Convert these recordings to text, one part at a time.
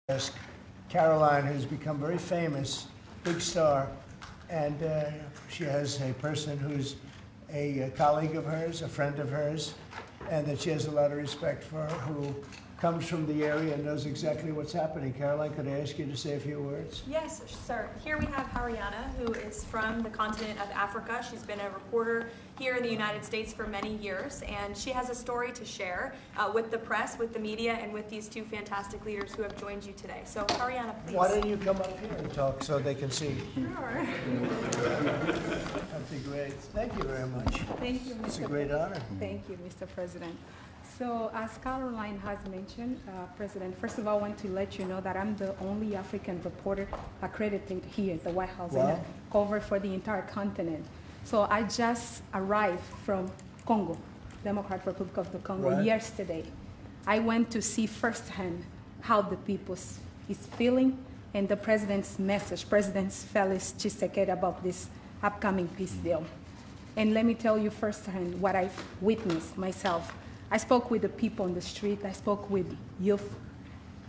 Yes, Caroline, who's become very famous, big star, and she has a person who's a colleague of hers, a friend of hers, and that she has a lot of respect for, who comes from the area and knows exactly what's happening. Caroline, could I ask you to say a few words? Yes, sir. Here we have Haryana, who is from the continent of Africa. She's been a reporter here in the United States for many years, and she has a story to share with the press, with the media, and with these two fantastic leaders who have joined you today. So, Haryana, please. Why don't you come up here and talk so they can see? Sure. That'd be great. Thank you very much. Thank you, Mr. It's a great honor. Thank you, Mr. President. So, as Caroline has mentioned, President, first of all, I want to let you know that I'm the only African reporter accredited here at the White House and I cover for the entire continent. So I just arrived from Congo, Democratic Republic of the Congo, yesterday. I went to see firsthand how the people is feeling and the president's message, President Felix Tshisekedi, about this upcoming peace deal. And let me tell you firsthand what I've witnessed myself. I spoke with the people on the street. I spoke with youth.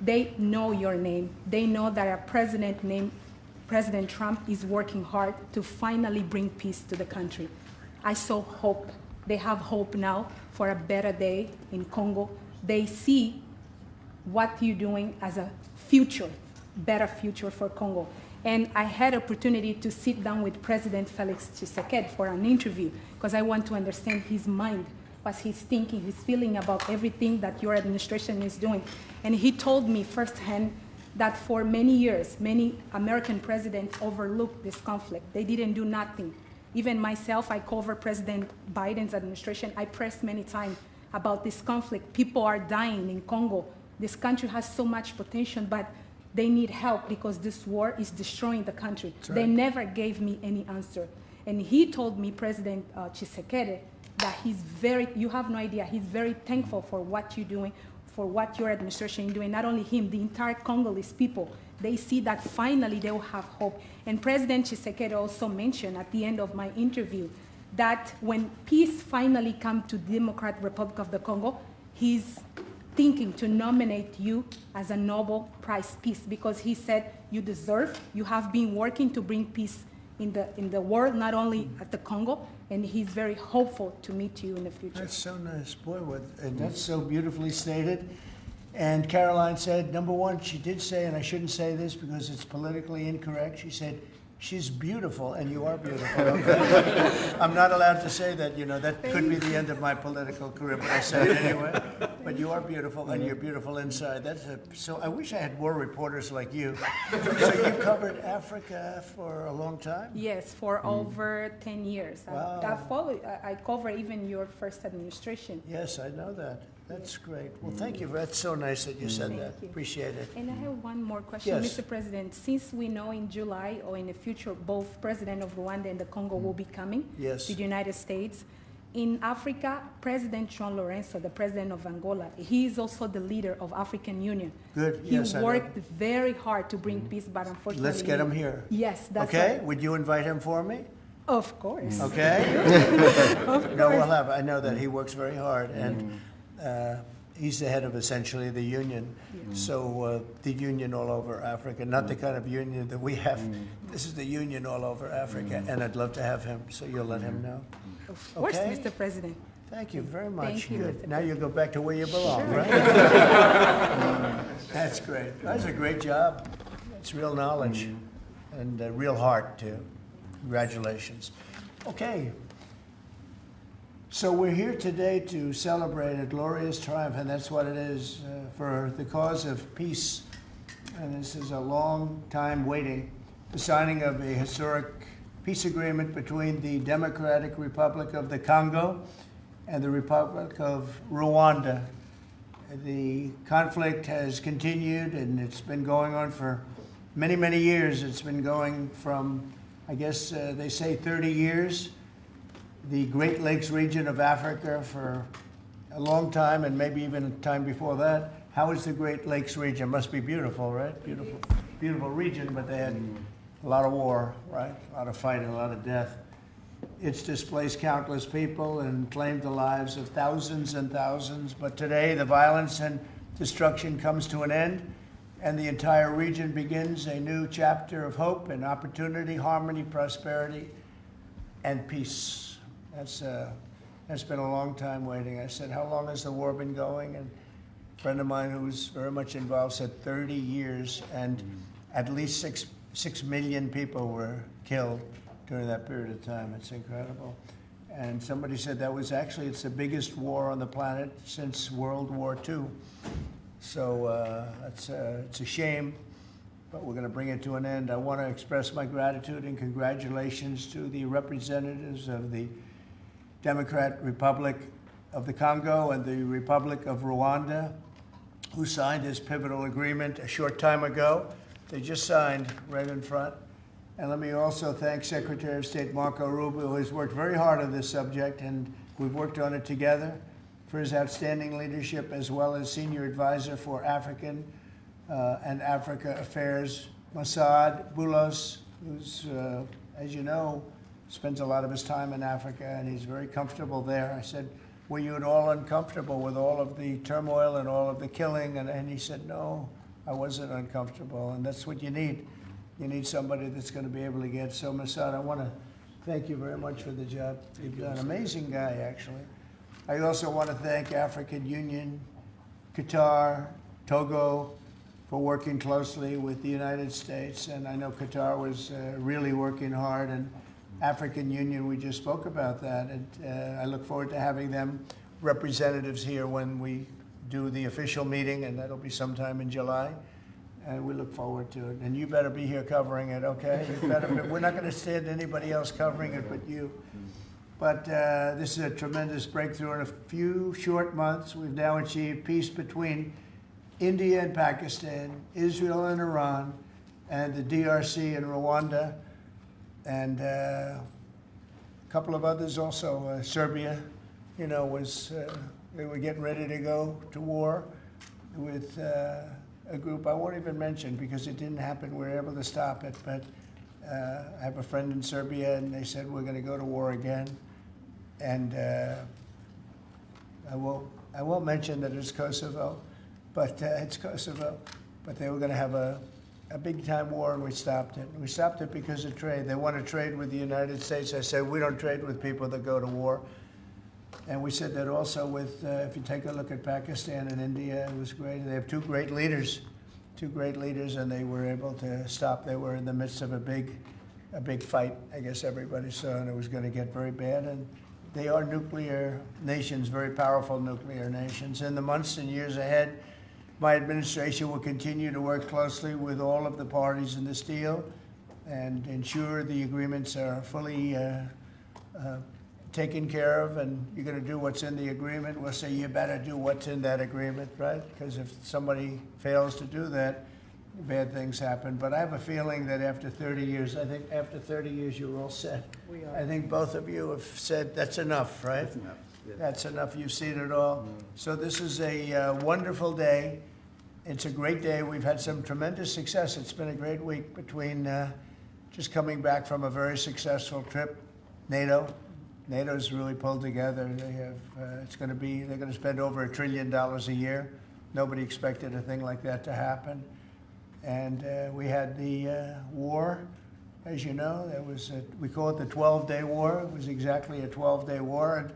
They know your name. They know that a president named President Trump is working hard to finally bring peace to the country. I saw hope. They have hope now for a better day in Congo. They see what you're doing as a future, better future for Congo. And I had opportunity to sit down with President Felix Tshisekedi for an interview because I want to understand his mind, what he's thinking, his feeling about everything that your administration is doing. And he told me firsthand that for many years, many American presidents overlooked this conflict. They didn't do nothing. Even myself, I cover President Biden's administration. I pressed many times about this conflict. People are dying in Congo. This country has so much potential, but they need help because this war is destroying the country. Right. They never gave me any answer. And he told me, President Tshisekedi, that you have no idea, he's very thankful for what you're doing, for what your administration is doing. Not only him, the entire Congolese people, they see that finally they will have hope. And President Tshisekedi also mentioned at the end of my interview that when peace finally comes to the Democratic Republic of the Congo, he's thinking to nominate you as a Nobel Prize Peace because he said you deserve, you have been working to bring peace in the world, not only at the Congo, and he's very hopeful to meet you in the future. That's so nice, boy, and that's so beautifully stated. And Caroline said, number one, she did say, and I shouldn't say this because it's politically incorrect, she said, she's beautiful, and you are beautiful. Okay? I'm not allowed to say that, you know, that could be the end of my political career, but I said it anyway. But you are beautiful, and you're beautiful inside. So I wish I had more reporters like you. So you covered Africa for a long time? Yes, for over 10 years. Wow. I cover even your first administration. Yes, I know that. That's great. Well, thank you. That's so nice that you said that. Appreciate it. And I have one more question, Yes. Mr. President. Since we know in July or in the future, both President of Rwanda and the Congo will be coming to the United States. In Africa, President João Lourenço, the president of Angola, he is also the leader of African Union. Good. He worked very hard to bring peace, but unfortunately... Let's get him here. Yes, that's okay? right. Would you invite him for me? Of course. Okay? Of course. No, we'll have. I know that he works very hard, and he's the head of essentially the union. So the union all over Africa, not the kind of union that we have. This is the union all over Africa, and I'd love to have him, so you'll let him know. Of course, Mr. President. Thank you very much. Thank you, Good. Mr. Now you go back to where you belong, right? That's great. That's a great job. It's real knowledge and real heart, too. Congratulations. Okay. So we're here today to celebrate a glorious triumph, and that's what it is, for the cause of peace. And this is a long time waiting, the signing of a historic peace agreement between the Democratic Republic of the Congo and the Republic of Rwanda. The conflict has continued, and it's been going on for many, many years. It's been going from, I guess they say 30 years. The Great Lakes region of Africa for a long time, and maybe even time before that. How is the Great Lakes region? Must be beautiful, right? Beautiful, beautiful region, but they had a lot of war, right? A lot of fighting, a lot of death. It's displaced countless people and claimed the lives of thousands and thousands. But today, the violence and destruction comes to an end. and the entire region begins a new chapter of hope and opportunity, harmony, prosperity, and peace. That's been a long time waiting. I said, how long has the war been going? And a friend of mine who's very much involved said 30 years, and at least 6 million people were killed during that period of time. It's incredible. And somebody said that was actually, it's the biggest war on the planet since World War II. So it's a shame, but we're going to bring it to an end. I want to express my gratitude and congratulations to the representatives of the Democratic Republic of the Congo and the Republic of Rwanda, who signed this pivotal agreement a short time ago. They just signed right in front. And let me also thank Secretary of State Marco Rubio, who has worked very hard on this subject, and we've worked on it together, for his outstanding leadership, as well as Senior Advisor for African and Africa Affairs, Mossad Boulos, who's, as you know, spends a lot of his time in Africa, and he's very comfortable there. I said, were you at all uncomfortable with all of the turmoil and all of the killing? And he said, no, I wasn't uncomfortable, and that's what you need. You need somebody that's going to be able to get. So, Mossad, I want to thank you very much for the job you've done. Amazing guy, actually. I also want to thank African Union, Qatar, Togo, for working closely with the United States. And I know Qatar was really working hard, and African Union, we just spoke about that. And I look forward to having them representatives here when we do the official meeting, and that'll be sometime in July. And we look forward to it. And you better be here covering it, okay? You better be. We're not going to stand anybody else covering it but you. But this is a tremendous breakthrough. In a few short months, we've now achieved peace between India and Pakistan, Israel and Iran, and the DRC and Rwanda, and a couple of others also. Serbia, you know, was they were getting ready to go to war with a group I won't even mention because it didn't happen. We were able to stop it, but I have a friend in Serbia, and they said we're going to go to war again. And I won't mention that it's Kosovo, but it's Kosovo. But they were going to have a big time war, and we stopped it. We stopped it because of trade. They want to trade with the United States. I said, we don't trade with people that go to war. And we said that also with, if you take a look at Pakistan and India, it was great. They have two great leaders, and they were able to stop. They were in the midst of a big fight, I guess everybody saw, and it was going to get very bad. And they are nuclear nations, very powerful nuclear nations. In the months and years ahead, my administration will continue to work closely with all of the parties in this deal and ensure the agreements are fully taken care of, and you're going to do what's in the agreement. We'll say you better do what's in that agreement, right? Because if somebody fails to do that, bad things happen. But I have a feeling that after 30 years, I think after 30 years, you're all set. We are. I think both of you have said that's enough, right? That's enough. Yes. That's enough. You've seen it all. So this is a wonderful day. It's a great day. We've had some tremendous success. It's been a great week between just coming back from a very successful trip. NATO's really pulled together. They have. They're going to spend over $1 trillion a year. Nobody expected a thing like that to happen. And we had the war, as you know. There was we call it the 12-day war. It was exactly a 12-day war,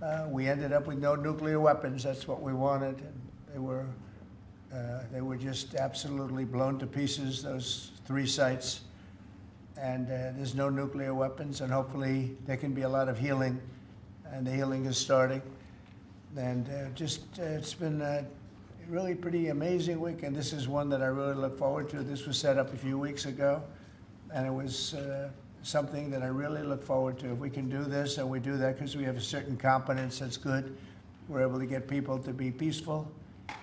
and we ended up with no nuclear weapons. That's what we wanted. And they were just absolutely blown to pieces, those 3 sites. And there's no nuclear weapons, and hopefully there can be a lot of healing, and the healing is starting. And it's been a really pretty amazing week, and this is one that I really look forward to. This was set up a few weeks ago, and it was something that I really look forward to. If we can do this, and we do that because we have a certain competence that's good, we're able to get people to be peaceful.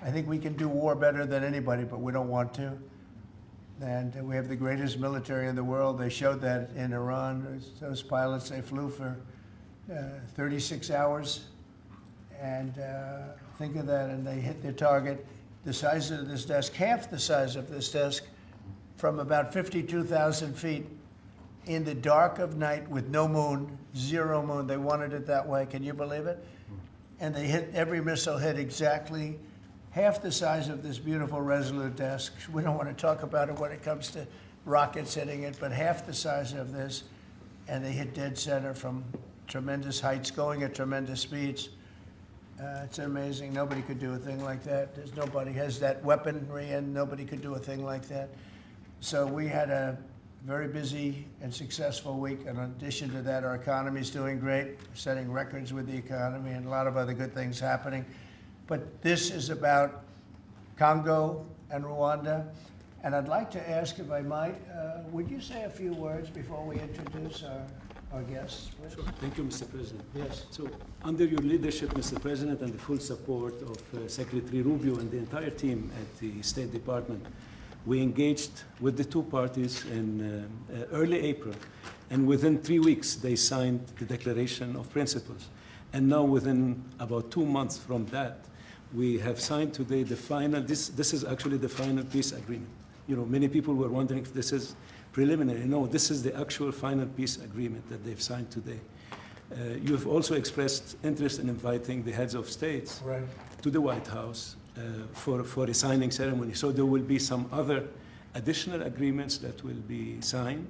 I think we can do war better than anybody, but we don't want to. And we have the greatest military in the world. They showed that in Iran. Those pilots, they flew for 36 hours. And think of that, and they hit their target. The size of this desk, half the size of this desk, from about 52,000 feet in the dark of night with no moon, 0 moon. They wanted it that way. Can you believe it? And they hit, every missile hit exactly half the size of this beautiful Resolute desk. We don't want to talk about it when it comes to rockets hitting it, but half the size of this, and they hit dead center from tremendous heights, going at tremendous speeds. It's amazing. Nobody could do a thing like that. Nobody has that weaponry, and nobody could do a thing like that. So we had a very busy and successful week. And in addition to that, our economy is doing great, setting records with the economy, and a lot of other good things happening. But this is about Congo and Rwanda. And I'd like to ask, if I might, would you say a few words before we introduce our guests, please? Sure. Thank you, Mr. President. Yes. So, under your leadership, Mr. President, and the full support of Secretary Rubio and the entire team at the State Department, we engaged with the two parties in early April, and within 3 weeks, they signed the Declaration of Principles. And now, within about 2 months from that, we have signed today the final, this is actually the final peace agreement. You know, many people were wondering if this is preliminary. No, this is the actual final peace agreement that they've signed today. You have also expressed interest in inviting the heads of states Right. to the White House for a signing ceremony. So there will be some other additional agreements that will be signed.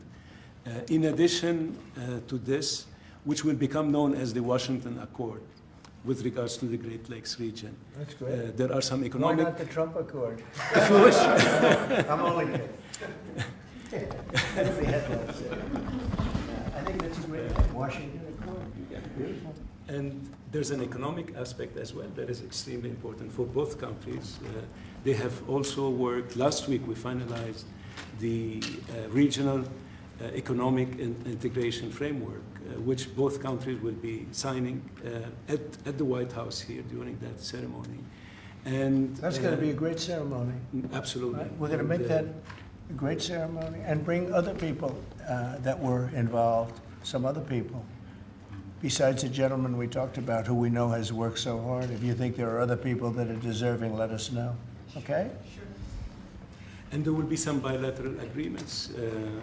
In addition to this, which will become known as the Washington Accord with regards to the Great Lakes region. That's great. There are some Why economic... not the Trump Accord? If you wish. I'm only kidding. That'd be headlines there. I think that's a great thing. Washington Accord. Beautiful. And there's an economic aspect as well that is extremely important for both countries. They have also worked, last week we finalized the regional economic integration framework, which both countries will be signing at the White House here during that ceremony. And That's going to be a great ceremony. absolutely. Right? We're going to make that a great ceremony and bring other people that were involved, some other people. Besides the gentleman we talked about who we know has worked so hard, if you think there are other people that are deserving, let us know. Okay? And there will be some bilateral agreements.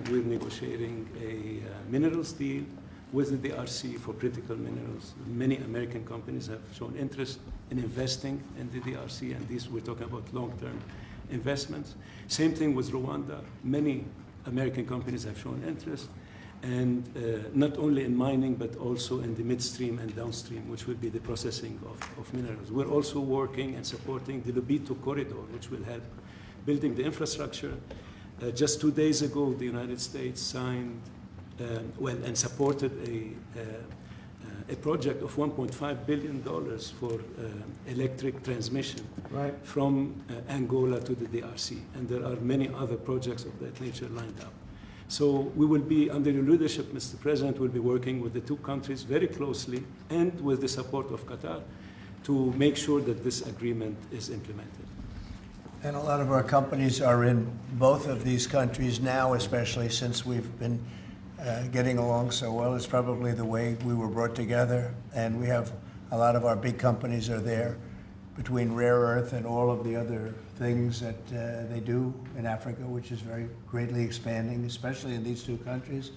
We're negotiating a minerals deal with the DRC for critical minerals. Many American companies have shown interest in investing in the DRC, and these we're talking about long-term investments. Same thing with Rwanda. Many American companies have shown interest, and not only in mining, but also in the midstream and downstream, which will be the processing of minerals. We're also working and supporting the Lobito corridor, which will help building the infrastructure. Just 2 days ago, the United States signed, and supported a project of $1.5 billion for electric transmission from Angola to the DRC. And there are many other projects of that nature lined up. So we will be, under your leadership, Mr. President, we'll be working with the two countries very closely and with the support of Qatar to make sure that this agreement is implemented. And a lot of our companies are in both of these countries now, especially since we've been getting along so well. It's probably the way we were brought together. And we have a lot of our big companies are there, between rare earth and all of the other things that they do in Africa, which is very greatly expanding, especially in these two countries.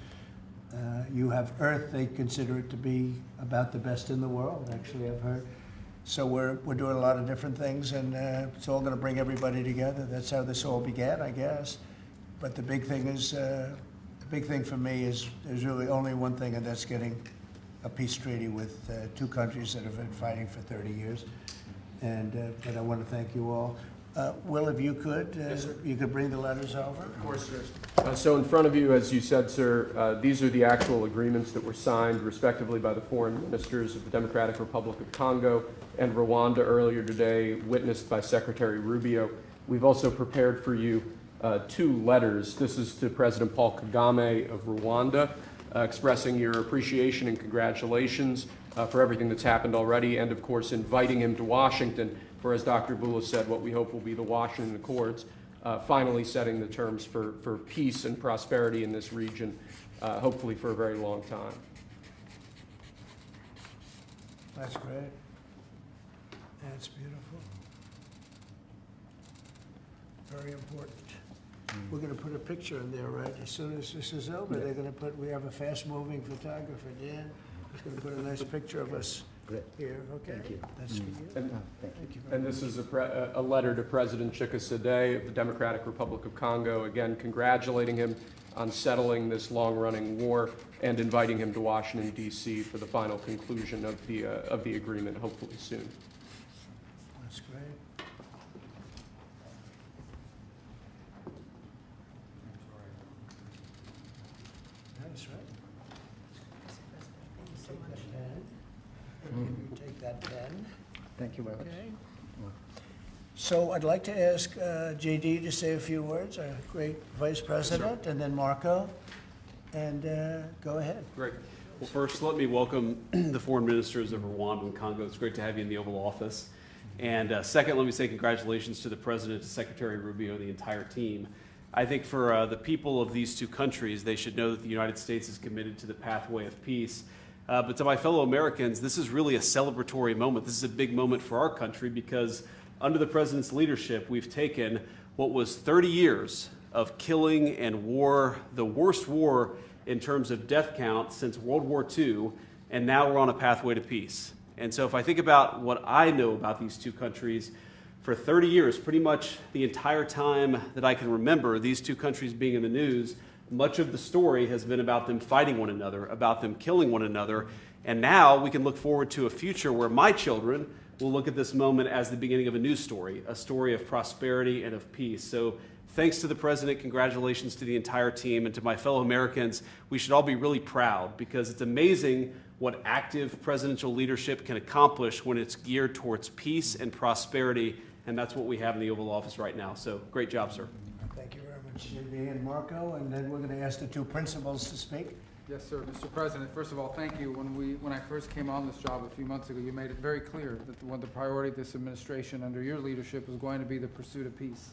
You have earth, they consider it to be about the best in the world, actually, I've heard. So we're doing a lot of different things, and it's all going to bring everybody together. That's how this all began, I guess. But the big thing is, the big thing for me is there's really only one thing, and that's getting a peace treaty with two countries that have been fighting for 30 years. And but I want to thank you all. Will, if you could, you could bring the letters over. Of course, sir. So in front of you, as you said, sir, these are the actual agreements that were signed respectively by the foreign ministers of the Democratic Republic of Congo and Rwanda earlier today, witnessed by Secretary Rubio. We've also prepared for you 2 letters. This is to President Paul Kagame of Rwanda, expressing your appreciation and congratulations for everything that's happened already, and of course inviting him to Washington for, as Dr. Bula said, what we hope will be the Washington Accords, finally setting the terms for peace and prosperity in this region, hopefully for a very long time. That's great. That's beautiful. Very important. We're going to put a picture in there, right? As soon as this is over, they're going to put, we have a fast-moving photographer, Dan. He's going to put a nice picture of us Great. here, okay? Thank you. That's for you. And, Thank you. Thank you very and much. this is a letter to President Chikisade of the Democratic Republic of Congo, again congratulating him on settling this long-running war and inviting him to Washington, D.C. for the final conclusion of the agreement, hopefully soon. That's great. Nice, right? Take that pen. Take that pen. Thank you very much. Okay. So I'd like to ask JD to say a few words, our great Vice President, and then Marco, and go ahead. Great. Well, first, let me welcome the foreign ministers of Rwanda and Congo. It's great to have you in the Oval Office. And second, let me say congratulations to the President, to Secretary Rubio, and the entire team. I think for the people of these two countries, they should know that the United States is committed to the pathway of peace. But to my fellow Americans, this is really a celebratory moment. This is a big moment for our country because under the President's leadership, we've taken what was 30 years of killing and war, the worst war in terms of death count since World War II, and now we're on a pathway to peace. And so if I think about what I know about these two countries, for 30 years, pretty much the entire time that I can remember these two countries being in the news, much of the story has been about them fighting one another, about them killing one another. And now we can look forward to a future where my children will look at this moment as the beginning of a new story, a story of prosperity and of peace. So thanks to the President, congratulations to the entire team, and to my fellow Americans. We should all be really proud because it's amazing what active presidential leadership can accomplish when it's geared towards peace and prosperity, and that's what we have in the Oval Office right now. So great job, sir. Thank you very much, JD and Marco, and then we're going to ask the two principals to speak. Yes, sir. Mr. President, first of all, thank you. When I first came on this job a few months ago, you made it very clear that one of the priority of this administration under your leadership was going to be the pursuit of peace.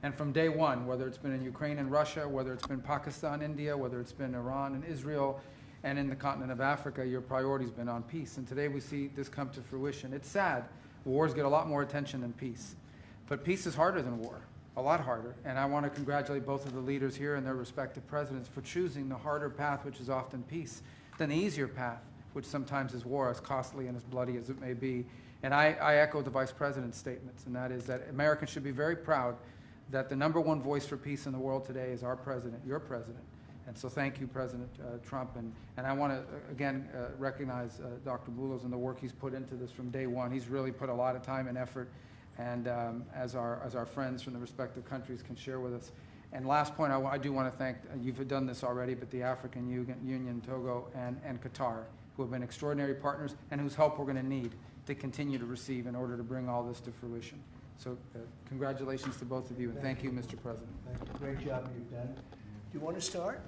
And from day one, whether it's been in Ukraine and Russia, whether it's been Pakistan, India, whether it's been Iran and Israel, and in the continent of Africa, your priority's been on peace. And today we see this come to fruition. It's sad. Wars get a lot more attention than peace. But peace is harder than war, a lot harder. And I want to congratulate both of the leaders here and their respective presidents for choosing the harder path, which is often peace, than the easier path, which sometimes is war, as costly and as bloody as it may be. And I echo the Vice President's statements, and that is that Americans should be very proud that the #1 voice for peace in the world today is our president, your president. And so thank you, President Trump. And I want to, again, recognize Dr. Boulos and the work he's put into this from day one. He's really put a lot of time and effort, and as our friends from the respective countries can share with us. And last point, I do want to thank, you've done this already, but the African Union, Togo, and Qatar, who have been extraordinary partners and whose help we're going to need to continue to receive in order to bring all this to fruition. So congratulations to both of you, and thank you, Mr. President. Thank you. Great job you've done. Do you want to start?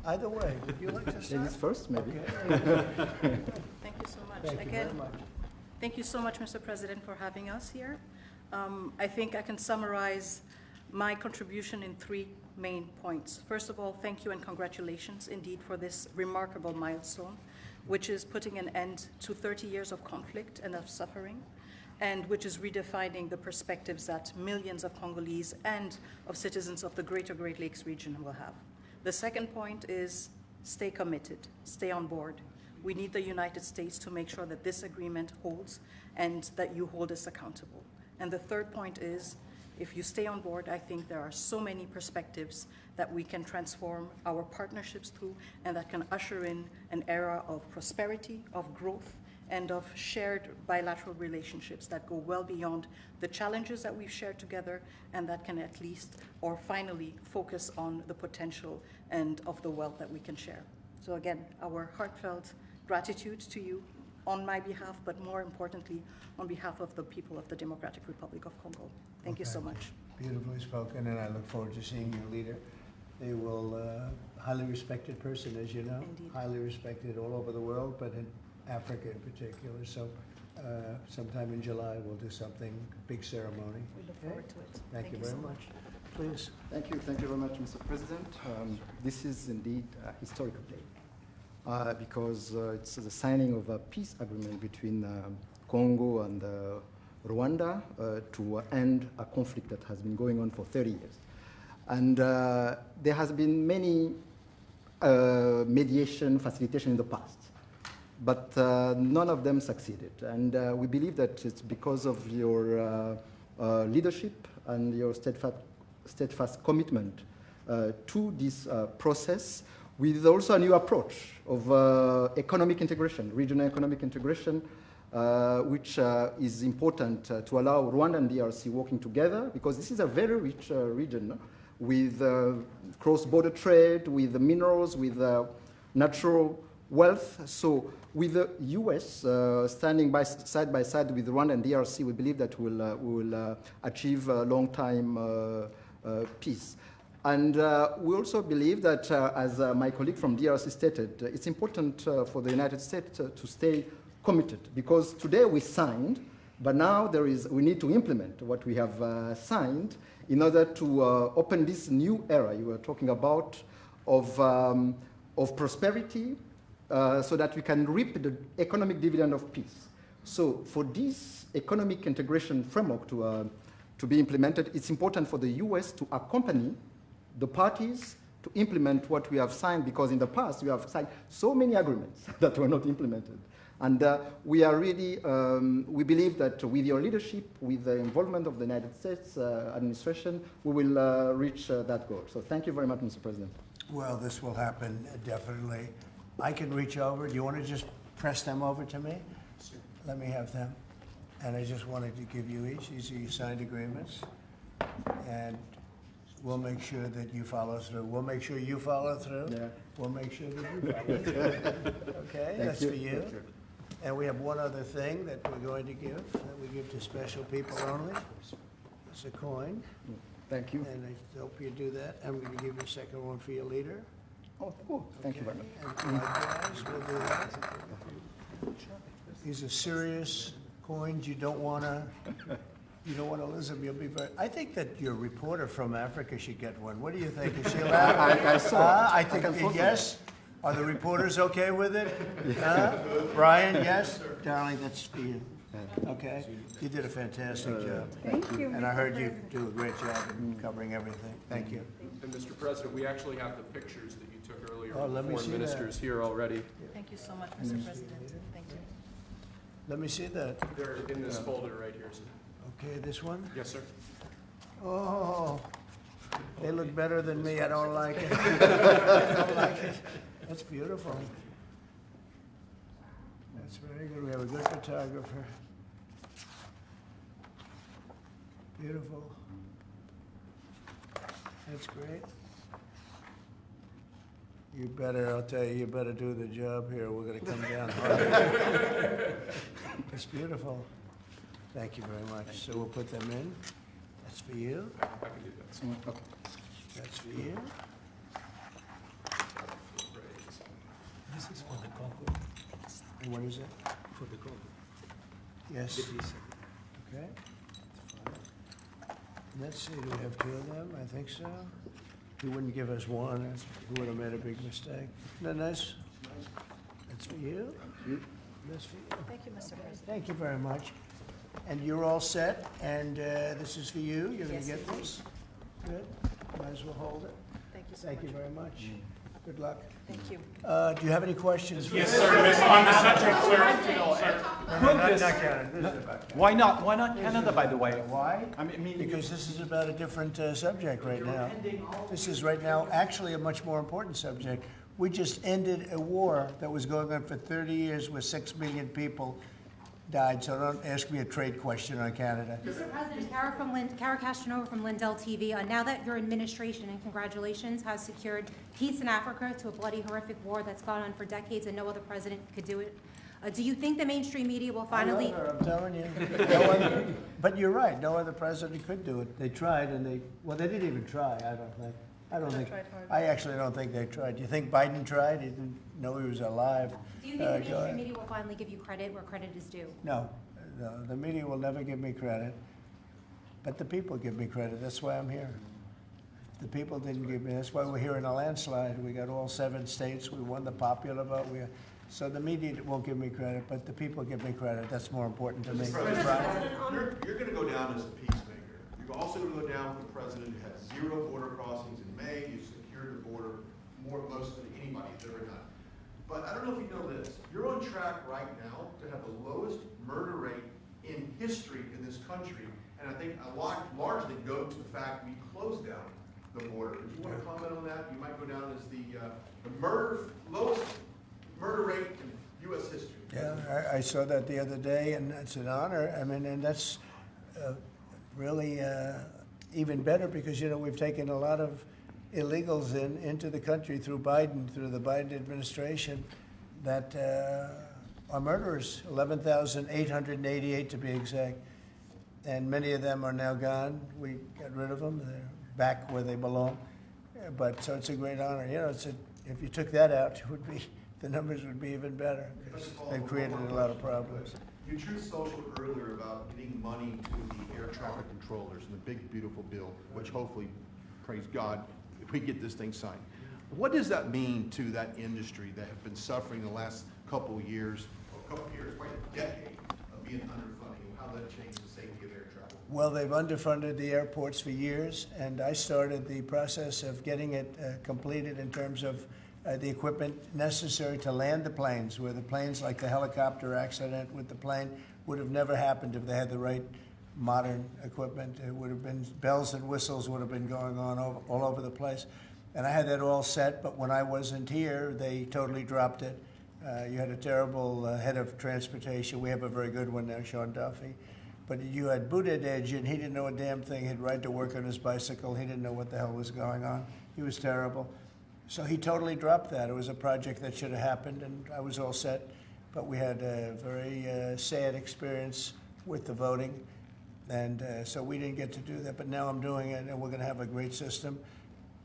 Either way, would you like to start? Ladies first, maybe. Okay. Thank you so much. Thank you very much. Thank you so much, Mr. President, for having us here. I think I can summarize my contribution in 3 main points. First of all, thank you and congratulations indeed for this remarkable milestone, which is putting an end to 30 years of conflict and of suffering, and which is redefining the perspectives that millions of Congolese and of citizens of the greater Great Lakes region will have. The second point is stay committed, stay on board. We need the United States to make sure that this agreement holds and that you hold us accountable. And the third point is, if you stay on board, I think there are so many perspectives that we can transform our partnerships through, and that can usher in an era of prosperity, of growth, and of shared bilateral relationships that go well beyond the challenges that we've shared together, and that can at least, or finally, focus on the potential and of the wealth that we can share. So again, our heartfelt gratitude to you on my behalf, but more importantly, on behalf of the people of the Democratic Republic of Congo. Thank you so much. Beautifully spoken, and I look forward to seeing your leader. They will, highly respected person, as you know. Indeed. Highly respected all over the world, but in Africa in particular. So sometime in July, we'll do something, big ceremony. We look Okay? forward to it. Thank you so very much. Please. Thank you very much, Mr. President. This is indeed a historical day because it's the signing of a peace agreement between Congo and Rwanda to end a conflict that has been going on for 30 years. And there has been many mediation, facilitation in the past. but none of them succeeded. And we believe that it's because of your leadership and your steadfast commitment to this process, with also a new approach of economic integration, regional economic integration, which is important to allow Rwanda and DRC working together, because this is a very rich region with cross-border trade, with the minerals, with natural wealth. So with the US standing side by side with Rwanda and DRC, we believe that we will achieve a long-time peace. And we also believe that, as my colleague from DRC stated, it's important for the United States to stay committed, because today we signed, but now we need to implement what we have signed in order to open this new era you were talking about of prosperity, so that we can reap the economic dividend of peace. So for this economic integration framework to be implemented, it's important for the US to accompany the parties to implement what we have signed, because in the past we have signed so many agreements that were not implemented. And we are really, we believe that with your leadership, with the involvement of the United States administration, we will reach that goal. So thank you very much, Mr. President. Well, this will happen definitely. I can reach over. Do you want to just press them over to me? Sure. Let me have them. And I just wanted to give you each. These are your signed agreements. And we'll make sure that you follow through. We'll make sure you follow through. Yeah. We'll make sure that you follow through. Okay, that's for you. And we have one other thing that we're going to give, that we give to special people only. It's a coin. Thank you. And I hope you do that. I'm going to give you a second one for your leader. Oh, cool. Thank you very much. And likewise, we'll do that. These are serious coins. You don't want to lose them. You'll be very. I think that your reporter from Africa should get one. What do you think? Is she allowed? I saw. I think yes. Are the reporters okay with it? Brian, yes? Darling, that's for you. Okay? You did a fantastic job. Thank you. And I heard you do a great job in covering everything. Thank you. And Mr. President, we actually have the pictures that you took earlier Oh, of let the me foreign see ministers that. here already. Thank you so much, Mr. President. Thank you. Let me see that. They're in this folder right here, sir. Okay, this one? Yes, sir. Oh, they look better than me. I don't like it. I don't like it. That's beautiful. That's very good. We have a good photographer. Beautiful. That's great. You better, I'll tell you better do the job here. We're going to come down hard. It's beautiful. Thank you very much. So we'll put them in. That's for you. I can do that. Okay. That's for you. This is for the Congo. And what is it? For the Congo. Yes. The visa. Okay. Let's see, do we have two of them? I think so. He wouldn't give us one. He would have made a big mistake. Isn't that nice? That's for you. That's for you. Thank you, Mr. President. Thank you very much. And you're all set, and this is for you. You're going to get this. Good. Might as well hold it. Thank you so Thank you much. very much. Good luck. Thank you. Do you have any questions? Yes, sir. On the subject, sir. Why not? Why not Canada, by the way? Why? I mean, Because this is about a different subject right now. This is right now actually a much more important subject. We just ended a war that was going on for 30 years where 6 million people died, so don't ask me a trade question on Canada. Mr. President, Kara Castronova from Lindell TV. Now that your administration, and congratulations, has secured peace in Africa to a bloody, horrific war that's gone on for decades and no other president could do it, do you think the mainstream media will finally... I'm telling you. No other, but you're right, no other president could do it. They tried and they didn't even try, I don't think. I actually don't think they tried. Do you think Biden tried? He didn't know he was alive. Do you think the mainstream media will finally give you credit where credit is due? No, the media will never give me credit, but the people give me credit. That's why I'm here. The people didn't give me. That's why we're here in a landslide. We got all 7 states. We won the popular vote. So the media won't give me credit, but the people give me credit. That's more important to me. You're going to go down as a peacemaker. You're also going to go down with the president who had 0 border crossings in May. You secured the border most than anybody has ever done. but I don't know if you know this. You're on track right now to have the lowest murder rate in history in this country. And I think a lot largely go to the fact we closed down the border. Do you want to comment on that? You might go down as the lowest murder rate in U.S. history. Yeah, I saw that the other day, and it's an honor. I mean, and that's really even better because, you know, we've taken a lot of illegals into the country through the Biden administration that are murderers, 11,888 to be exact. And many of them are now gone. We got rid of them. They're back where they belong. But so it's a great honor. You know, if you took that out, the numbers would be even better. They've created a lot of problems. You Truth Social earlier about getting money to the air traffic controllers and the big, beautiful bill, which hopefully, praise God, if we get this thing signed. What does that mean to that industry that have been suffering the last couple of years, quite a decade of being underfunding, and how that changes the safety of air travel? Well, they've underfunded the airports for years, and I started the process of getting it completed in terms of the equipment necessary to land the planes, where the planes, like the helicopter accident with the plane, would have never happened if they had the right modern equipment. It would have been bells and whistles would have been going on all over the place. And I had that all set, but when I wasn't here, they totally dropped it. You had a terrible head of transportation. We have a very good one now, Sean Duffy. But you had Buttigieg, and he didn't know a damn thing. He'd ride to work on his bicycle. He didn't know what the hell was going on. He was terrible. So he totally dropped that. It was a project that should have happened, and I was all set. But we had a very sad experience with the voting, and so we didn't get to do that. But now I'm doing it, and we're going to have a great system.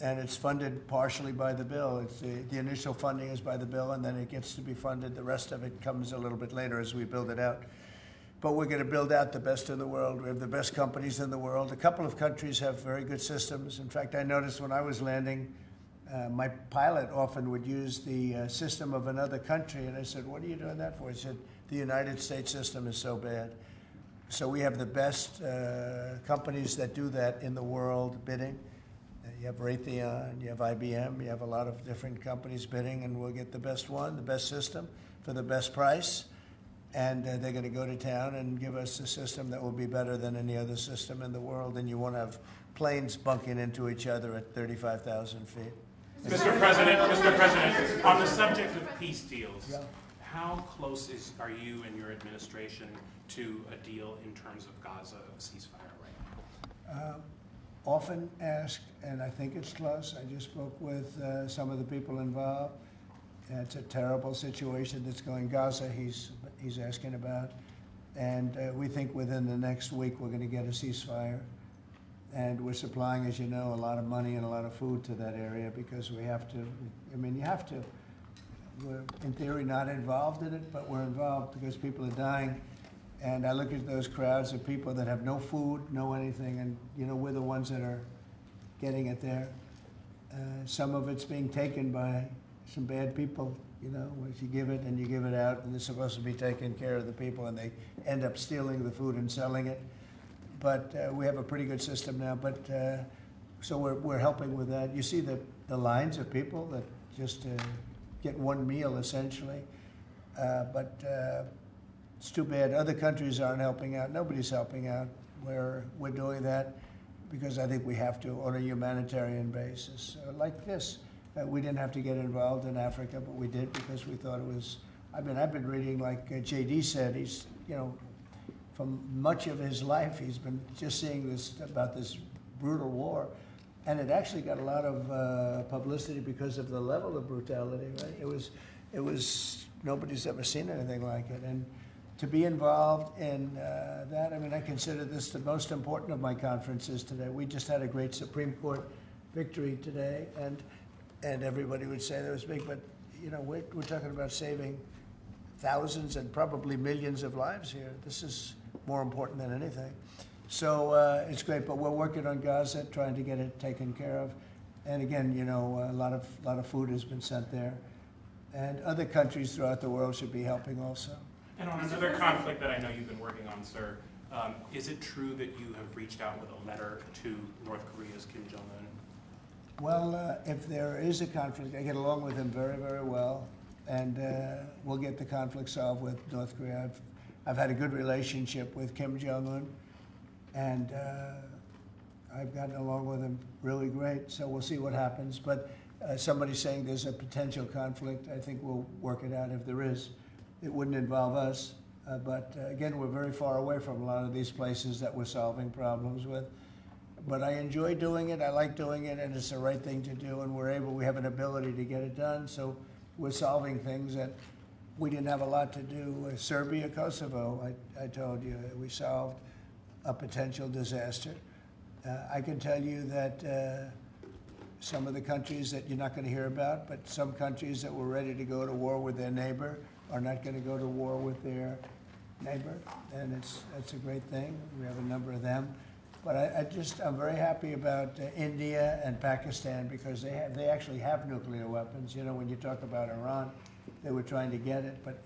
And it's funded partially by the bill. It's the initial funding is by the bill, and then it gets to be funded. The rest of it comes a little bit later as we build it out. But we're going to build out the best in the world. We have the best companies in the world. A couple of countries have very good systems. In fact, I noticed when I was landing, my pilot often would use the system of another country, and I said, "What are you doing that for?" He said, "The United States system is so bad." So we have the best companies that do that in the world bidding. You have Raytheon, you have IBM, you have a lot of different companies bidding, and we'll get the best one, the best system for the best price. And they're going to go to town and give us a system that will be better than any other system in the world. And you won't have planes bunking into each other at 35,000 feet. Mr. President, on the subject of peace deals, Yeah. how close are you and your administration to a deal in terms of Gaza, of a ceasefire right now? Often asked, and I think it's close. I just spoke with some of the people involved. It's a terrible situation that's going Gaza, he's asking about. And we think within the next week we're going to get a ceasefire. And we're supplying, as you know, a lot of money and a lot of food to that area because we have to. I mean, you have to. We're, in theory, not involved in it, but we're involved because people are dying. And I look at those crowds of people that have no food, no anything, and, you know, we're the ones that are getting it there. Some of it's being taken by some bad people, you know, once you give it and you give it out, and they're supposed to be taking care of the people, and they end up stealing the food and selling it. But we have a pretty good system now, but so we're helping with that. You see the lines of people that just get one meal, essentially. But it's too bad. Other countries aren't helping out. Nobody's helping out. We're doing that because I think we have to on a humanitarian basis. Like this, we didn't have to get involved in Africa, but we did because we thought it was, I mean, I've been reading, like JD said, he's, you know, from much of his life, he's been just seeing this, about this brutal war. And it actually got a lot of publicity because of the level of brutality, right? It was, nobody's ever seen anything like it. And to be involved in that, I mean, I consider this the most important of my conferences today. We just had a great Supreme Court victory today, and everybody would say that was big, but, you know, we're talking about saving thousands and probably millions of lives here. This is more important than anything. So it's great, but we're working on Gaza, trying to get it taken care of. And again, you know, a lot of food has been sent there. And other countries throughout the world should be helping also. And on another conflict that I know you've been working on, sir, is it true that you have reached out with a letter to North Korea's Kim Jong-un? Well, if there is a conflict, I get along with him very, very well. and we'll get the conflict solved with North Korea. I've had a good relationship with Kim Jong-un, and I've gotten along with him really great, so we'll see what happens. But somebody's saying there's a potential conflict. I think we'll work it out if there is. It wouldn't involve us, but again, we're very far away from a lot of these places that we're solving problems with. But I enjoy doing it, I like doing it, and it's the right thing to do, and we have an ability to get it done, so we're solving things that we didn't have a lot to do. Serbia, Kosovo, I told you, we solved a potential disaster. I can tell you that some of the countries that you're not going to hear about, but some countries that were ready to go to war with their neighbor are not going to go to war with their neighbor, and that's a great thing. We have a number of them. But I'm very happy about India and Pakistan because they actually have nuclear weapons. You know, when you talk about Iran, they were trying to get it, but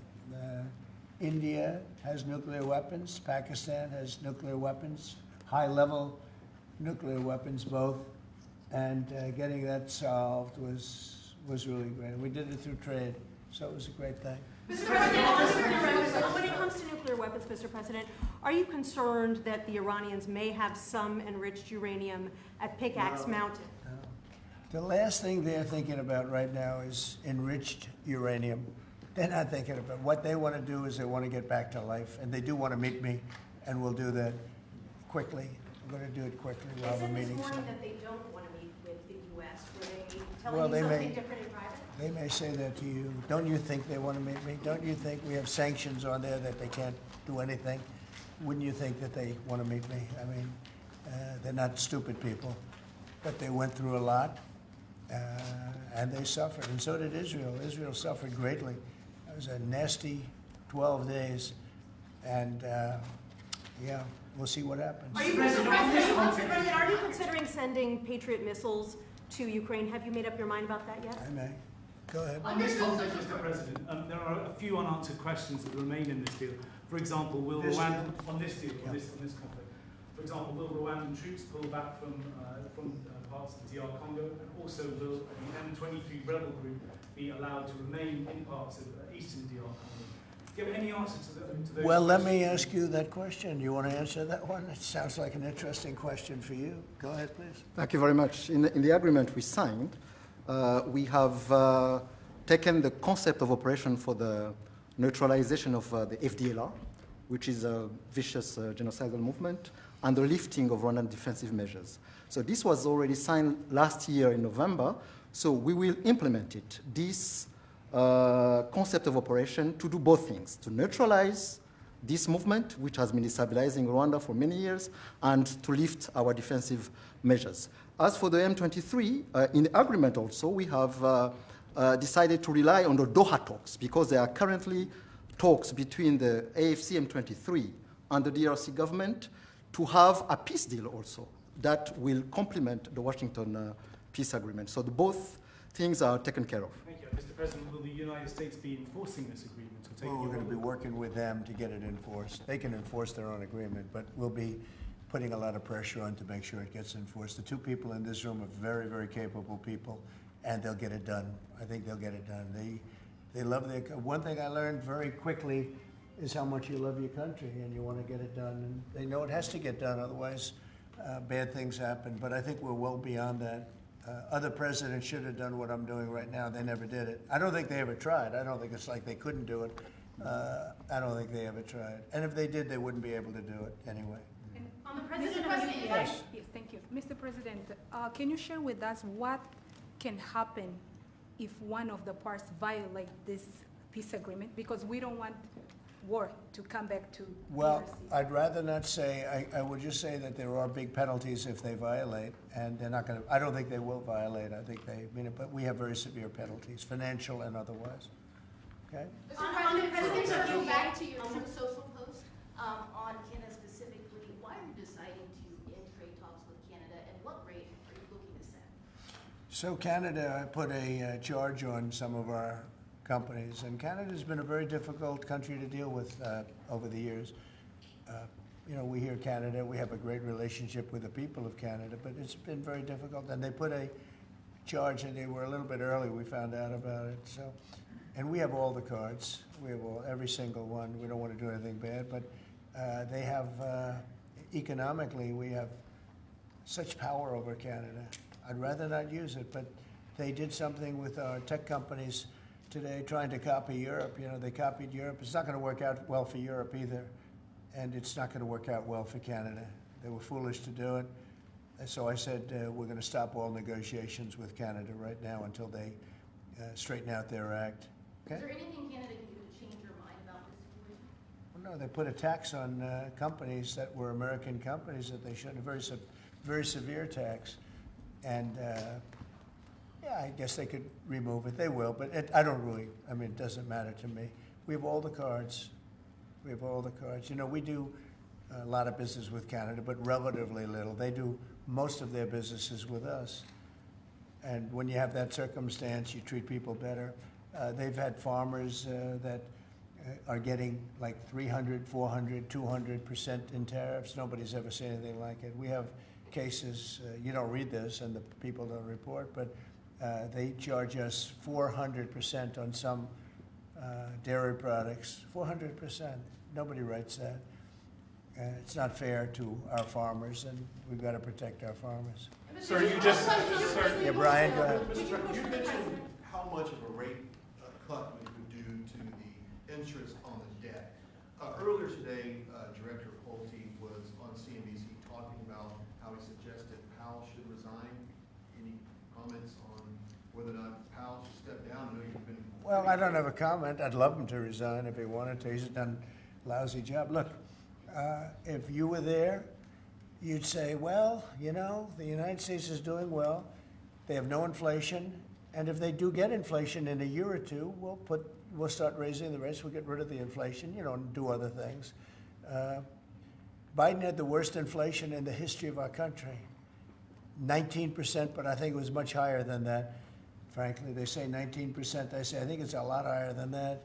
India has nuclear weapons, Pakistan has nuclear weapons, high-level nuclear weapons both, and getting that solved was really great. We did it through trade, so it was a great thing. Mr. President, when it comes to nuclear weapons, Mr. President, are you concerned that the Iranians may have some enriched uranium at Pickaxe Mountain? The last thing they're thinking about right now is enriched uranium. They're not thinking about what they want to do is they want to get back to life, and they do want to meet me, and we'll do that quickly. We're going to do it quickly. We'll have a meeting. They said this morning that they don't want to meet with the U.S. Were they telling you something different in private? They may say that to you. Don't you think they want to meet me? Don't you think we have sanctions on there that they can't do anything? Wouldn't you think that they want to meet me? I mean, they're not stupid people, but they went through a lot, and they suffered, and so did Israel. Israel suffered greatly. It was a nasty 12 days, and yeah, we'll see what happens. Are you considering sending Patriot missiles to Ukraine? Have you made up your mind about that yet? I may. Go ahead. On this conflict, Mr. President, there are a few unanswered questions that remain in this deal. For example, will Rwanda, on this deal, on this conflict, for example, will Rwandan troops pull back from parts of the DR Congo, and also will the M23 rebel group be allowed to remain in parts of eastern DR Congo? Do you have any answer to those Well, let questions? me ask you that question. You want to answer that one? It sounds like an interesting question for you. Go ahead, please. Thank you very much. In the agreement we signed, we have taken the concept of operation for the neutralization of the FDLR, which is a vicious genocidal movement, and the lifting of Rwandan defensive measures. So this was already signed last year in November, so we will implement it. This concept of operation to do both things, to neutralize this movement, which has been destabilizing Rwanda for many years, and to lift our defensive measures. As for the M23, in the agreement also, we have decided to rely on the Doha talks because there are currently talks between the AFC M23 and the DRC government to have a peace deal also that will complement the Washington peace agreement. So both things are taken care of. Thank you. Mr. President, will the United States be enforcing this agreement? Or Well, we're going to be working with them to get it enforced. They can enforce their own agreement, but we'll be putting a lot of pressure on to make sure it gets enforced. The two people in this room are very, very capable people, and they'll get it done. I think they'll get it done. They love their. One thing I learned very quickly is how much you love your country and you want to get it done. And they know it has to get done, otherwise bad things happen. But I think we're well beyond that. Other presidents should have done what I'm doing right now. They never did it. I don't think they ever tried. I don't think it's like they couldn't do it. I don't think they ever tried. And if they did, they wouldn't be able to do it anyway. On the Mr. President, President, Yes. yes, thank you. Mr. President, can you share with us what can happen if one of the parts violate this peace agreement? Because we don't want war to come back to Well, DRC. I'd rather not say. I would just say that there are big penalties if they violate, and they're not going to. I don't think they will violate. I think they mean it, but we have very severe penalties, financial and otherwise. Okay. on the President, Sir, you go back to your Truth Social post on Canada specifically. Why are you deciding to end trade talks with Canada, and what rate are you looking to set? So Canada put a charge on some of our companies, and Canada's been a very difficult country to deal with over the years. You know, we hear Canada, we have a great relationship with the people of Canada, but it's been very difficult. And they put a charge, and they were a little bit early, we found out about it. So and we have all the cards. We have every single one. We don't want to do anything bad, but they have, economically, we have such power over Canada. I'd rather not use it, but they did something with our tech companies today trying to copy Europe. You know, they copied Europe. It's not going to work out well for Europe either, and it's not going to work out well for Canada. They were foolish to do it. And so I said, we're going to stop all negotiations with Canada right now until they straighten out their act. Okay? Is there anything Canada can do to change your mind about this situation? Well, no, they put a tax on companies that were American companies that they shouldn't, very severe tax. And yeah, I guess they could remove it. They will, but I don't really, I mean, it doesn't matter to me. We have all the cards. We have all the cards. You know, we do a lot of business with Canada, but relatively little. They do most of their businesses with us. And when you have that circumstance, you treat people better. They've had farmers that are getting like 300, 400, 200% in tariffs. Nobody's ever seen anything like it. We have cases, you don't read this and the people don't report, but they charge us 400% on some dairy products. 400%. Nobody writes that. It's not fair to our farmers, and we've got to protect our farmers. Sir, you just, sir. Yeah, Brian, go ahead. Mr. Trump, you mentioned how much of a rate cut we could do to the interest on the debt. Earlier today, Director Pulte was on CNBC talking about how he suggested Powell should resign. Any comments on whether or not Powell should step down? I know you've been. Well, I don't have a comment. I'd love him to resign if he wanted to. He's done a lousy job. Look, if you were there, you'd say, well, you know, the United States is doing well. They have no inflation. And if they do get inflation in a year or two, we'll start raising the rates. We'll get rid of the inflation, you know, and do other things. Biden had the worst inflation in the history of our country. 19%, but I think it was much higher than that. Frankly, they say 19%. I say, I think it's a lot higher than that.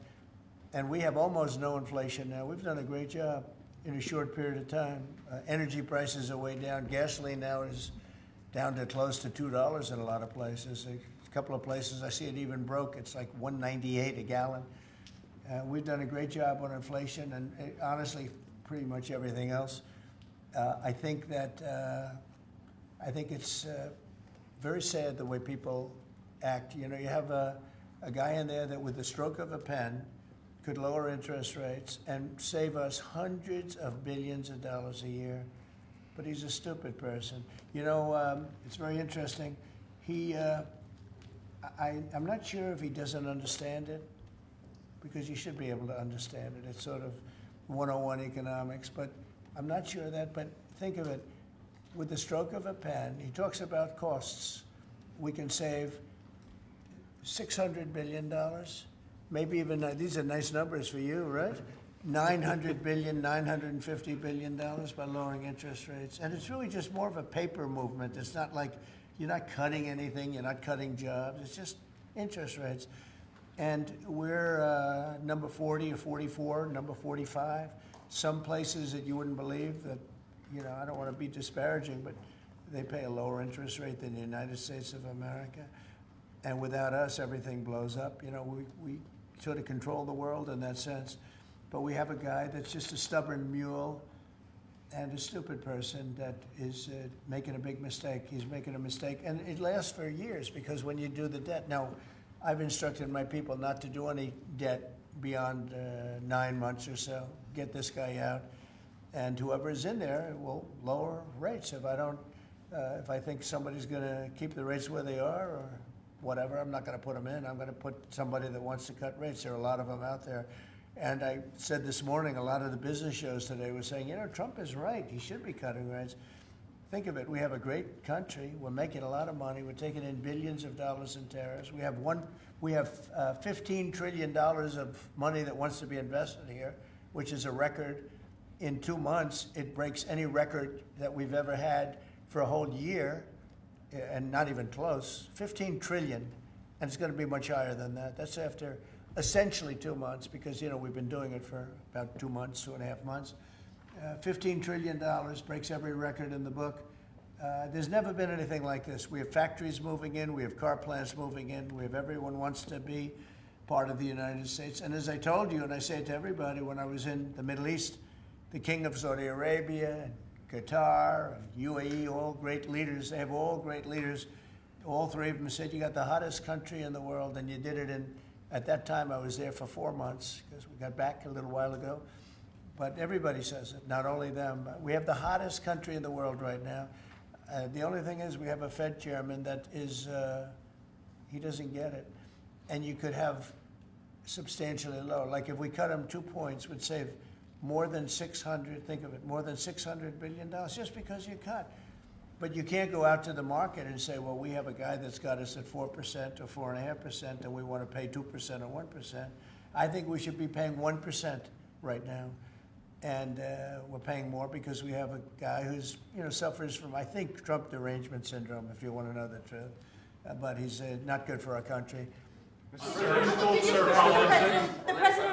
And we have almost no inflation now. We've done a great job in a short period of time. Energy prices are way down. Gasoline now is down to close to $2 in a lot of places. A couple of places I see it even broke. It's like $1.98 a gallon. We've done a great job on inflation and honestly, pretty much everything else. I think it's very sad the way people act. You know, you have a guy in there that with the stroke of a pen could lower interest rates and save us hundreds of billions of dollars a year. But he's a stupid person. You know, it's very interesting. I'm not sure if he doesn't understand it, because you should be able to understand it. It's sort of 101 economics, but I'm not sure of that. But think of it, with the stroke of a pen, he talks about costs. We can save $600 billion, maybe even, these are nice numbers for you, right? $900 billion, $950 billion by lowering interest rates. And it's really just more of a paper movement. It's not like you're not cutting anything, you're not cutting jobs, it's just interest rates. And we're number 40 or 44, number 45. Some places that you wouldn't believe that, you know, I don't want to be disparaging, but they pay a lower interest rate than the United States of America. And without us, everything blows up. You know, we sort of control the world in that sense. But we have a guy that's just a stubborn mule and a stupid person that is making a big mistake. He's making a mistake. And it lasts for years, because when you do the debt, now, I've instructed my people not to do any debt beyond 9 months or so. Get this guy out. And whoever is in there will lower rates. If I think somebody's going to keep the rates where they are or whatever, I'm not going to put them in. I'm going to put somebody that wants to cut rates. There are a lot of them out there. And I said this morning, a lot of the business shows today were saying, you know, Trump is right. He should be cutting rates. Think of it. We have a great country. We're making a lot of money. We're taking in billions of dollars in tariffs. We have $15 trillion of money that wants to be invested here, which is a record. In 2 months, it breaks any record that we've ever had for a whole year, and not even close. 15 trillion, and it's going to be much higher than that. That's after essentially 2 months, because, you know, we've been doing it for about 2 months, 2.5 months. $15 trillion breaks every record in the book. There's never been anything like this. We have factories moving in, we have car plants moving in, we have everyone wants to be part of the United States. And as I told you, and I say it to everybody, when I was in the Middle East, the King of Saudi Arabia and Qatar and UAE, all great leaders, they have all great leaders. All three of them said, you got the hottest country in the world, and you did it in, at that time I was there for 4 months, because we got back a little while ago. But everybody says it, not only them. We have the hottest country in the world right now. The only thing is we have a Fed chairman that is, he doesn't get it. And you could have substantially lower. Like if we cut him 2 points, would save more than 600, think of it, more than $600 billion just because you cut. But you can't go out to the market and say, well, we have a guy that's got us at 4% or 4.5%, and we want to pay 2% or 1%. I think we should be paying 1% right now. And we're paying more because we have a guy who's, you know, suffers from, I think, Trump derangement syndrome, if you want to know the truth. But he's not good for our country. The president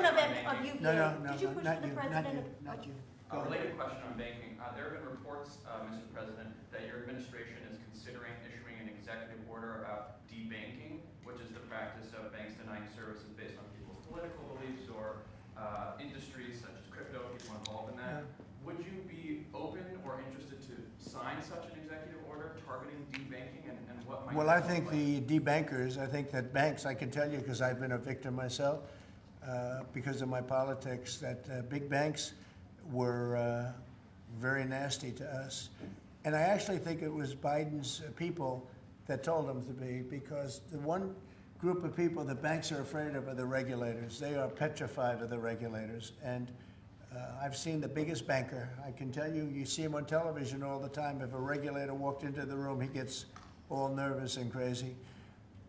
of UK. No, Could you push not the you, president not you. A related question on banking. There have been reports, Mr. President, that your administration is considering issuing an executive order about debanking, which is the practice of banks denying services based on people's political beliefs or industries such as crypto, people involved in that. Would you be open or interested to sign such an executive order targeting debanking, and what might Well, I think the debankers, I think that banks, I can tell you because I've been a victim myself, because of my politics, that big banks were very nasty to us. And I actually think it was Biden's people that told them to be, because the one group of people that banks are afraid of are the regulators. They are petrified of the regulators. And I've seen the biggest banker. I can tell you, you see him on television all the time. If a regulator walked into the room, he gets all nervous and crazy.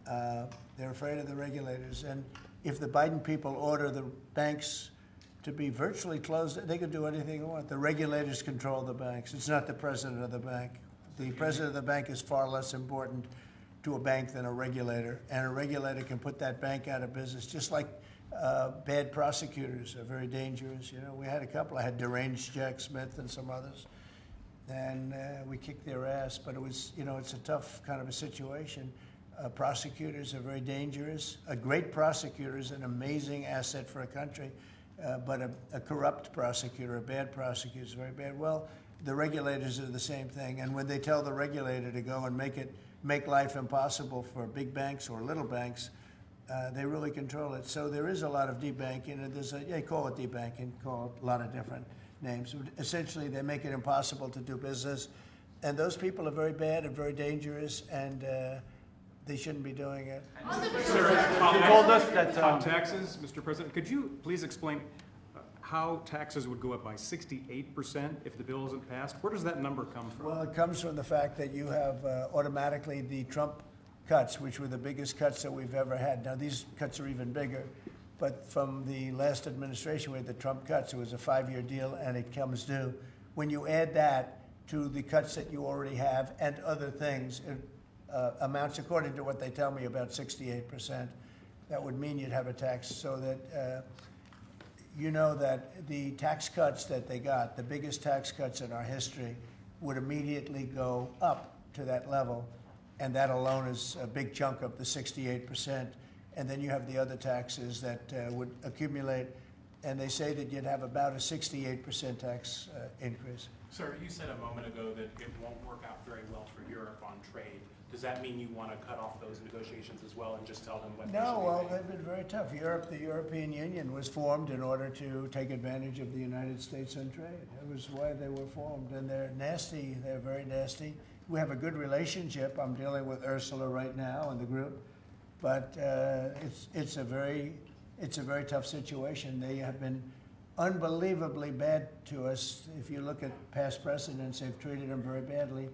They're afraid of the regulators. And if the Biden people order the banks to be virtually closed, they can do anything they want. The regulators control the banks. It's not the president of the bank. The president of the bank is far less important to a bank than a regulator. And a regulator can put that bank out of business, just like bad prosecutors are very dangerous. You know, we had a couple. I had deranged Jack Smith and some others. And we kicked their ass, but it was, you know, it's a tough kind of a situation. Prosecutors are very dangerous. A great prosecutor is an amazing asset for a country, but a corrupt prosecutor, a bad prosecutor is very bad. Well, the regulators are the same thing, and when they tell the regulator to go and make life impossible for big banks or little banks, they really control it. So there is a lot of debanking, and they call it debanking, call it a lot of different names. Essentially, they make it impossible to do business, and those people are very bad and very dangerous, and they shouldn't be doing it. Sir, you told us that taxes, Mr. President, could you please explain how taxes would go up by 68% if the bill isn't passed? Where does that number come from? Well, it comes from the fact that you have automatically the Trump cuts, which were the biggest cuts that we've ever had. Now, these cuts are even bigger, but from the last administration, we had the Trump cuts. It was a 5-year deal, and it comes due. When you add that to the cuts that you already have and other things, it amounts, according to what they tell me, about 68%. That would mean you'd have a tax, so that you know that the tax cuts that they got, the biggest tax cuts in our history, would immediately go up to that level. And that alone is a big chunk of the 68%. And then you have the other taxes that would accumulate. And they say that you'd have about a 68% tax increase. Sir, you said a moment ago that it won't work out very well for Europe on trade. Does that mean you want to cut off those negotiations as well and just tell them what? No, well, they've been very tough. The European Union was formed in order to take advantage of the United States on trade. That was why they were formed, and they're nasty. They're very nasty. We have a good relationship. I'm dealing with Ursula right now and the group, but it's a very tough situation. They have been unbelievably bad to us. If you look at past precedents, they've treated them very badly.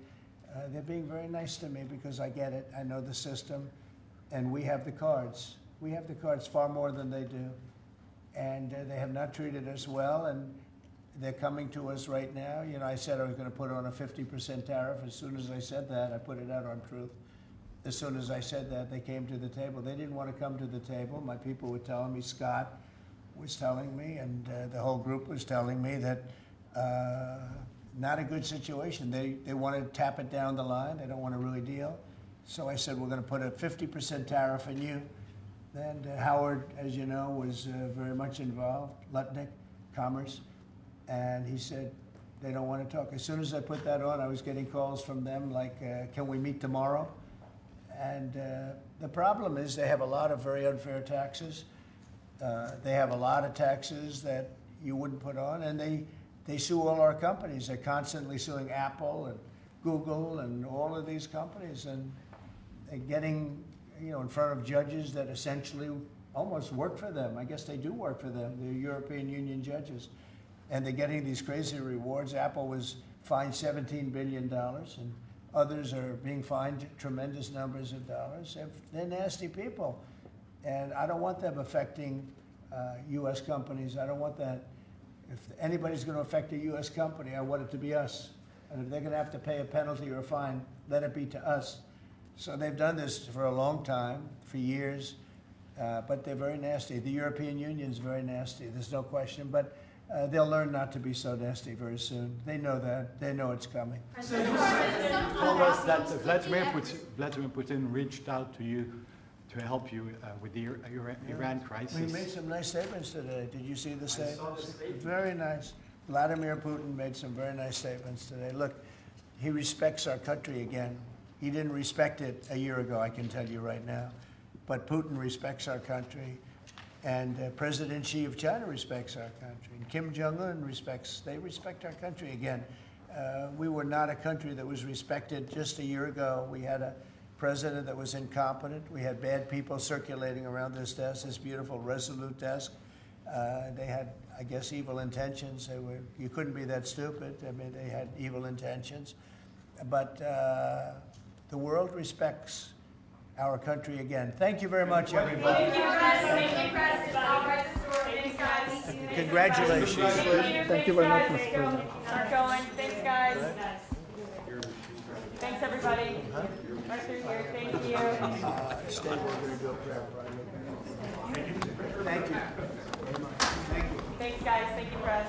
They're being very nice to me because I get it. I know the system, and we have the cards. We have the cards far more than they do, and they have not treated us well, and they're coming to us right now. You know, I said I was going to put on a 50% tariff. As soon as I said that, I put it out on Truth. As soon as I said that, they came to the table. They didn't want to come to the table. My people were telling me, Scott was telling me, and the whole group was telling me that not a good situation. They want to tap it down the line. They don't want to really deal. So I said, we're going to put a 50% tariff on you. And Howard, as you know, was very much involved, Lutnick, Commerce, and he said they don't want to talk. As soon as I put that on, I was getting calls from them like, can we meet tomorrow? And the problem is they have a lot of very unfair taxes. They have a lot of taxes that you wouldn't put on, and they sue all our companies. They're constantly suing Apple and Google and all of these companies, and they're getting, you know, in front of judges that essentially almost work for them. I guess they do work for them. They're European Union judges, and they're getting these crazy rewards. Apple was fined $17 billion, and others are being fined tremendous numbers of dollars. They're nasty people, and I don't want them affecting U.S. companies. I don't want that. If anybody's going to affect a U.S. company, I want it to be us. And if they're going to have to pay a penalty or a fine, let it be to us. So they've done this for a long time, for years, but they're very nasty. The European Union's very nasty, there's no question, but they'll learn not to be so nasty very soon. They know that. They know it's coming. Told us that Vladimir Putin reached out to you to help you with the Iran crisis. We made some nice statements today. Did you see the statements? Very nice. Vladimir Putin made some very nice statements today. Look, he respects our country again. He didn't respect it a year ago, I can tell you right now. But Putin respects our country. And President Xi of China respects our country. And Kim Jong-un they respect our country again. We were not a country that was respected just a year ago. We had a president that was incompetent. We had bad people circulating around this desk, this beautiful, resolute desk. They had, I guess, evil intentions. You couldn't be that stupid. I mean, they had evil intentions. But the world respects our country again. Thank you very much, everybody. Thank you, Press. Thank you, Press. I'll write the story. Thanks, guys. Congratulations. Thank you very much, Mr. President. Start going. Thanks, guys. Thanks, everybody. Right through here. Thank you. Stay, we're going to do a prayer. Thank you. Thank you. Thanks, guys. Thank you, Press.